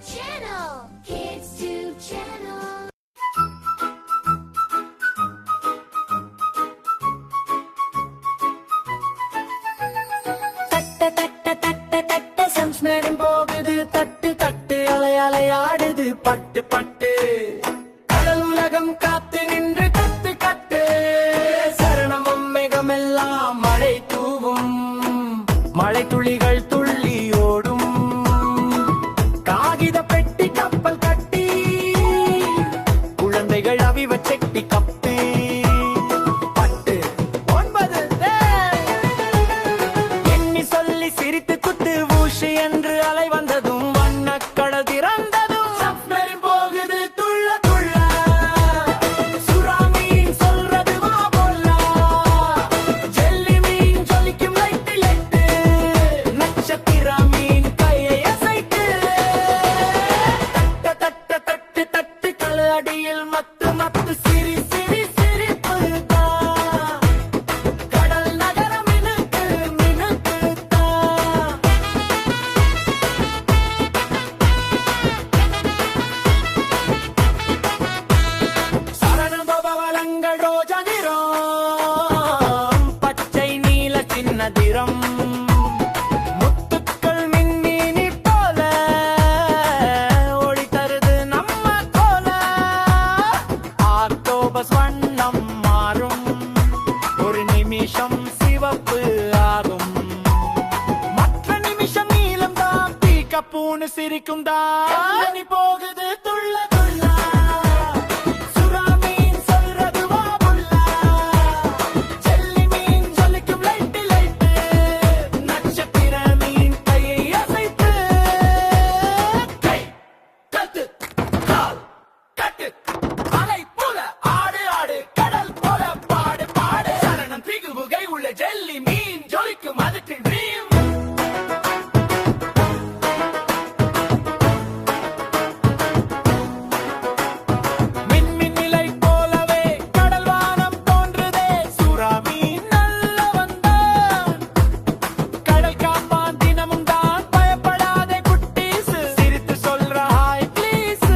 channel, KidsTube channel. சம்ஸ்மேரம் போகுது தட்டு தட்டு அலை அலையாடுது பட்டு பட்டு கடல் உலகம் காத்து நின்று கத்து கட்டு சரணமும் மேகமெல்லாம் மழை தூவும் மழை துளிகள் துள்ளி ஓடும் காகித பெட்டி கப்பல் கட்டி குழந்தைகள் அவிவ செட்டி கப்பி பட்டு 9 எண்ணி சொல்லி சிரித்து குத்து ஊஷி என்று அலை வந்ததும் வண்ணக்கடல் திறந்ததும் சப்மரின் போகுது துள்ள துள்ள சுறா மீன் சொல்றது வா போலா ஜெல்லி மீன் ஜொலிக்கும் லைட்டு லைட்டு நட்சத்திர மீன் கையை அசைத்து தட்ட தட்ட தட்டு தட்டு கலடியில் மத்து மத்து சிரி சிரி சிரிப்பு கடல் நகர மினுக்கு மினுக்கு சரணபவலங்கள் ரோஜா நிறம் பச்சை நீல சின்னதிரம் முத்துக்கள் மின்மினி போல ஒளி தருது நம்ம கோல ஆக்டோபஸ் வண்ணம் மாறும் ஒரு நிமிஷம் சிவப்பு ஆகும் மற்ற நிமிஷம் நீலம் தான் பீக்கப்புன்னு சிரிக்கும் தான் போகுது துள்ள துள்ள சுறா மீன் சொல்றது வா புல்லா ஜெல்லி மீன் ஜொலிக்கும் லைட்டு லைட்டு நட்சத்திர மீன் கையை அசைத்து கை கத்து கால் கட்டு அலை போல ஆடு ஆடு கடல் போல பாடு பாடு சரணம் திகுமுகை உள்ள ஜெல்லி மீன் ஜொலிக்கும் அதுக்கு ட்ரீம் மின்மின் நிலை போலவே கடல் வானம் தோன்றுதே சுறா மீன் நல்ல வந்தான் கடல் காப்பான் தினமும் தான் பயப்படாதே குட்டீஸ் சிரித்து சொல்ற ஹாய் ப்ளீஸ்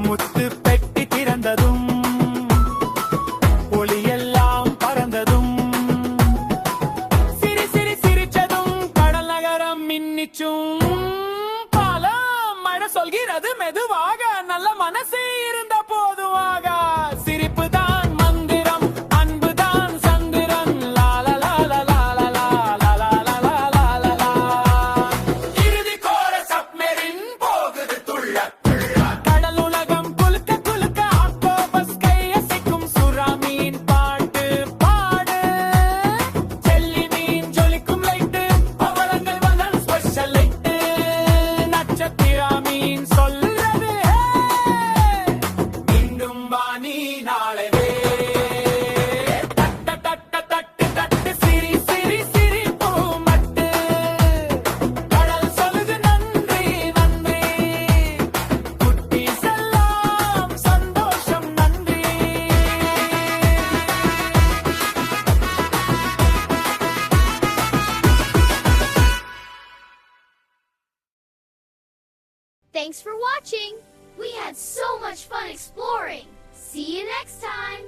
முத்து பெட்டி திறந்ததும் ஒளியெல்லாம் பறந்ததும் சிரி சிரி சிரிச்சதும் கடல் நகரம் மின்னிச்சும் பாலம் மழை சொல்கிறது மெதுவாக நல்ல மனசு இருந்த போதுவாக சிரிப்பு தான் மந்திரம் அன்பு தான் சந்திரன் லால லால லால லால லால லால லா இறுதி கோர சப்மெரின் போகுது துள்ள துள்ள கடல் உலகம் குலுக்க குலுக்க ஆக்டோபஸ் கை அசைக்கும் சுறா மீன் பாட்டு பாடு ஜெல்லி மீன் ஜொலிக்கும் லைட்டு பவளங்கள் வந்தல் ஸ்பெஷல் லைட்டு நட்சத்திர மீன் சொல்றது மீண்டும் வாணி நாளவே தட்ட தட்ட தட்டு தட்டு சிரி சிரி சிரி பூமட்டு கடல் சொல்லுது நன்றி நன்றி குட்டி செல்லாம் சந்தோஷம் நன்றி Thanks for watching. We had so much fun exploring. See you next time.